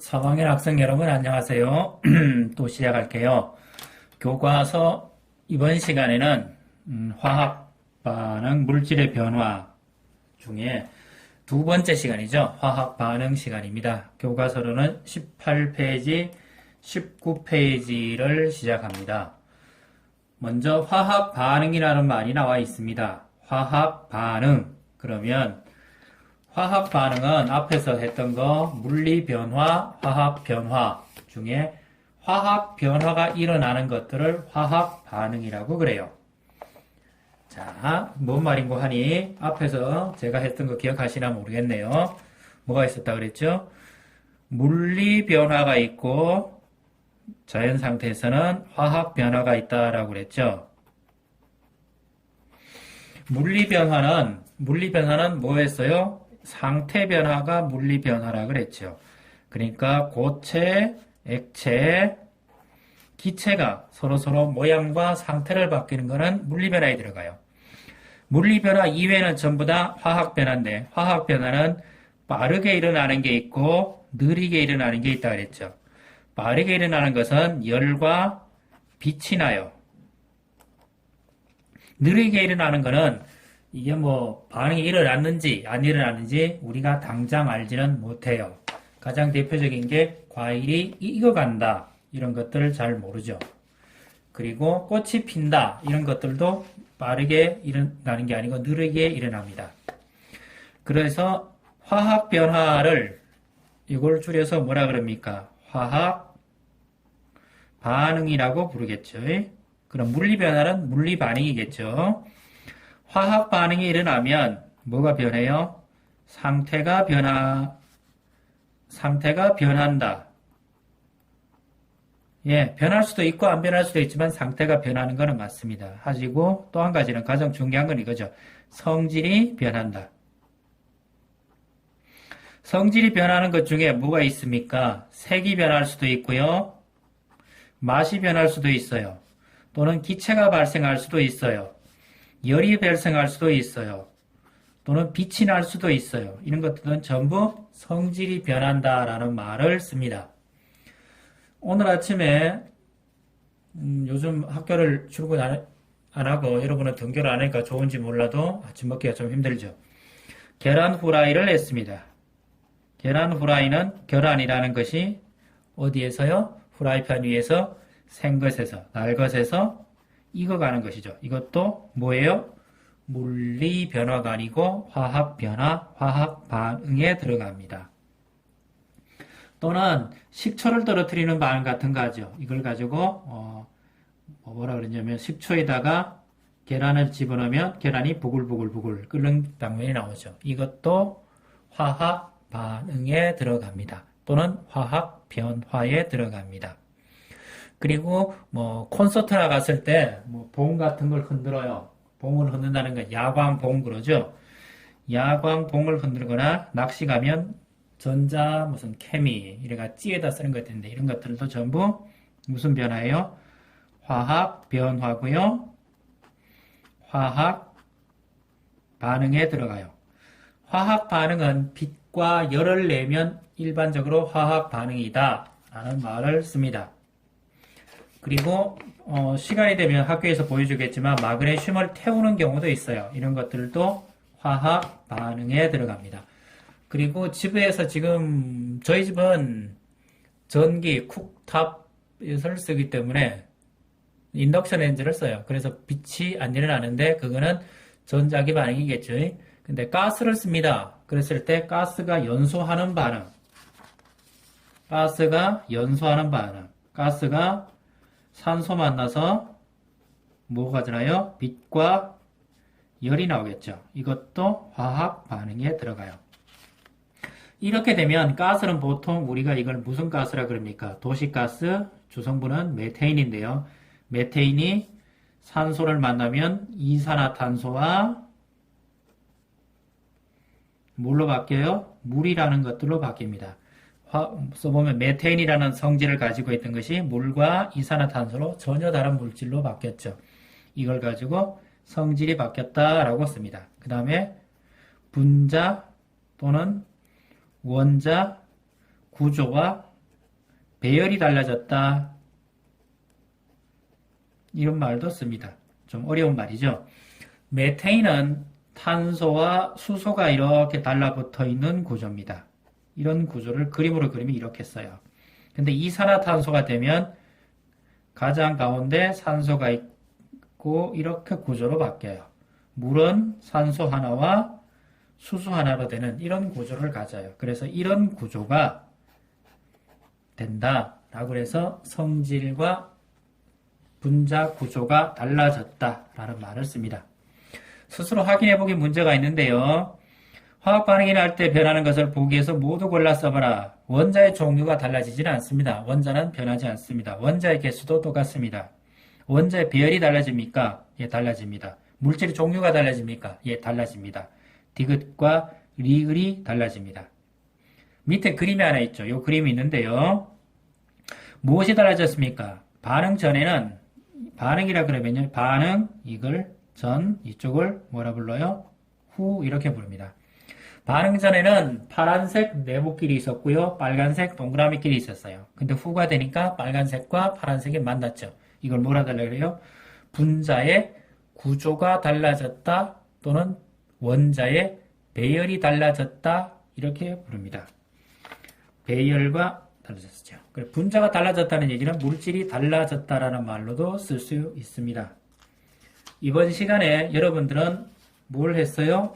3학년 학생 여러분 안녕하세요. 또 시작할게요. 교과서 이번 시간에는 화학 반응 물질의 변화 중에 두 번째 시간이죠. 화학 반응 시간입니다. 교과서로는 18페이지, 19페이지를 시작합니다. 먼저 화학 반응이라는 말이 나와 있습니다. 화학 반응. 그러면 화학 반응은 앞에서 했던 거 물리 변화, 화학 변화 중에 화학 변화가 일어나는 것들을 화학 반응이라고 그래요. 자, 뭔 말인고 하니 앞에서 제가 했던 거 기억하시나 모르겠네요. 뭐가 있었다 그랬죠? 물리 변화가 있고 자연 상태에서는 화학 변화가 있다라고 그랬죠. 물리 변화는 뭐였어요? 상태 변화가 물리 변화라 그랬죠. 그러니까 고체, 액체, 기체가 서로 모양과 상태를 바뀌는 것은 물리 변화에 들어가요. 물리 변화 이외에는 전부 다 화학 변화인데 화학 변화는 빠르게 일어나는 게 있고 느리게 일어나는 게 있다 그랬죠. 빠르게 일어나는 것은 열과 빛이 나요. 느리게 일어나는 것은 이게 반응이 일어났는지 안 일어났는지 우리가 당장 알지는 못해요. 가장 대표적인 게 과일이 익어간다 이런 것들을 잘 모르죠. 그리고 꽃이 핀다 이런 것들도 빠르게 일어나는 게 아니고 느리게 일어납니다. 그래서 화학 변화를 이걸 줄여서 뭐라 그럽니까? 화학 반응이라고 부르겠죠. 그럼 물리 변화는 물리 반응이겠죠. 화학 반응이 일어나면 뭐가 변해요? 상태가 변한다. 예, 변할 수도 있고 안 변할 수도 있지만 상태가 변하는 것은 맞습니다. 하지고 또 한 가지는 가장 중요한 건 이거죠. 성질이 변한다. 성질이 변하는 것 중에 뭐가 있습니까? 색이 변할 수도 있고요. 맛이 변할 수도 있어요. 또는 기체가 발생할 수도 있어요. 열이 발생할 수도 있어요. 또는 빛이 날 수도 있어요. 이런 것들은 전부 성질이 변한다라는 말을 씁니다. 오늘 아침에 요즘 학교를 출근 안 하고 여러분은 등교를 안 하니까 좋은지 몰라도 아침 먹기가 좀 힘들죠. 계란 후라이를 했습니다. 계란 후라이는 계란이라는 것이 어디에서요? 후라이팬 위에서 생것에서 날것에서 익어가는 것이죠. 이것도 뭐예요? 물리 변화가 아니고 화학 변화, 화학 반응에 들어갑니다. 또는 식초를 떨어뜨리는 반응 같은 거 하죠. 이걸 가지고 뭐라 그러냐면 식초에다가 계란을 집어넣으면 계란이 부글부글 끓는 장면이 나오죠. 이것도 화학 반응에 들어갑니다. 또는 화학 변화에 들어갑니다. 그리고 콘서트나 갔을 때 봉 같은 걸 흔들어요. 봉을 흔든다는 건 야광봉 그러죠. 야광봉을 흔들거나 낚시 가면 전자 무슨 케미 이래가 찌에다 쓰는 것들인데 이런 것들도 전부 무슨 변화예요? 화학 변화고요. 화학 반응에 들어가요. 화학 반응은 빛과 열을 내면 일반적으로 화학 반응이다 라는 말을 씁니다. 그리고 시간이 되면 학교에서 보여주겠지만 마그네슘을 태우는 경우도 있어요. 이런 것들도 화학 반응에 들어갑니다. 그리고 집에서 지금 저희 집은 전기 쿡탑을 쓰기 때문에 인덕션 렌즈를 써요. 그래서 빛이 안 일어나는데 그거는 전자기 반응이겠죠. 근데 가스를 씁니다. 그랬을 때 가스가 연소하는 반응. 가스가 산소 만나서 뭐가 되나요? 빛과 열이 나오겠죠. 이것도 화학 반응에 들어가요. 이렇게 되면 가스는 보통 우리가 이걸 무슨 가스라 그럽니까? 도시가스, 주성분은 메테인인데요. 메테인이 산소를 만나면 이산화탄소와 뭘로 바뀌어요? 물이라는 것들로 바뀝니다. 써보면 메테인이라는 성질을 가지고 있던 것이 물과 이산화탄소로 전혀 다른 물질로 바뀌었죠. 이걸 가지고 성질이 바뀌었다라고 씁니다. 그 다음에 분자 또는 원자 구조가 배열이 달라졌다. 이런 말도 씁니다. 좀 어려운 말이죠. 메테인은 탄소와 수소가 이렇게 달라붙어 있는 구조입니다. 이런 구조를 그림으로 그리면 이렇게 써요. 근데 이산화탄소가 되면 가장 가운데 산소가 있고 이렇게 구조로 바뀌어요. 물은 산소 하나와 수소 하나로 되는 이런 구조를 가져요. 그래서 이런 구조가 된다라고 해서 성질과 분자 구조가 달라졌다라는 말을 씁니다. 스스로 확인해보기 문제가 있는데요. 화학 반응이 날 때 변하는 것을 보기 위해서 모두 골라 써봐라. 원자의 종류가 달라지지는 않습니다. 원자는 변하지 않습니다. 원자의 개수도 똑같습니다. 원자의 배열이 달라집니까? 예, 달라집니다. 물질의 종류가 달라집니까? 예, 달라집니다. 디귿과 리을이 달라집니다. 밑에 그림이 하나 있죠. 이 그림이 있는데요. 무엇이 달라졌습니까? 반응 전에는, 반응이라 그러면요. 반응, 이걸, 전, 이쪽을 뭐라 불러요? 후, 이렇게 부릅니다. 반응 전에는 파란색 네모끼리 있었고요. 빨간색 동그라미끼리 있었어요. 근데 후가 되니까 빨간색과 파란색이 만났죠. 이걸 뭐라 달라 그래요? 분자의 구조가 달라졌다 또는 원자의 배열이 달라졌다 이렇게 부릅니다. 배열과 달라졌죠. 분자가 달라졌다는 얘기는 물질이 달라졌다라는 말로도 쓸 수 있습니다. 이번 시간에 여러분들은 뭘 했어요?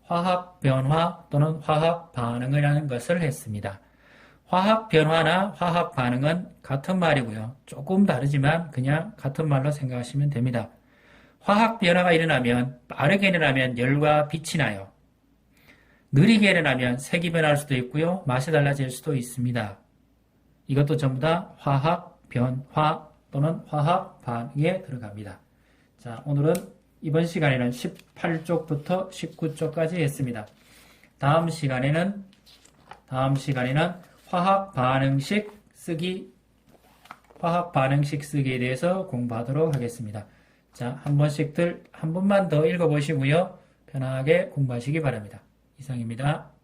화학 변화 또는 화학 반응이라는 것을 했습니다. 화학 변화나 화학 반응은 같은 말이고요. 조금 다르지만 그냥 같은 말로 생각하시면 됩니다. 화학 변화가 일어나면 빠르게 일어나면 열과 빛이 나요. 느리게 일어나면 색이 변할 수도 있고요. 맛이 달라질 수도 있습니다. 이것도 전부 다 화학 변화 또는 화학 반응에 들어갑니다. 자, 오늘은 이번 시간에는 18쪽부터 19쪽까지 했습니다. 다음 시간에는 화학 반응식 쓰기에 대해서 공부하도록 하겠습니다. 자, 한 번만 더 읽어보시고요. 편하게 공부하시기 바랍니다. 이상입니다.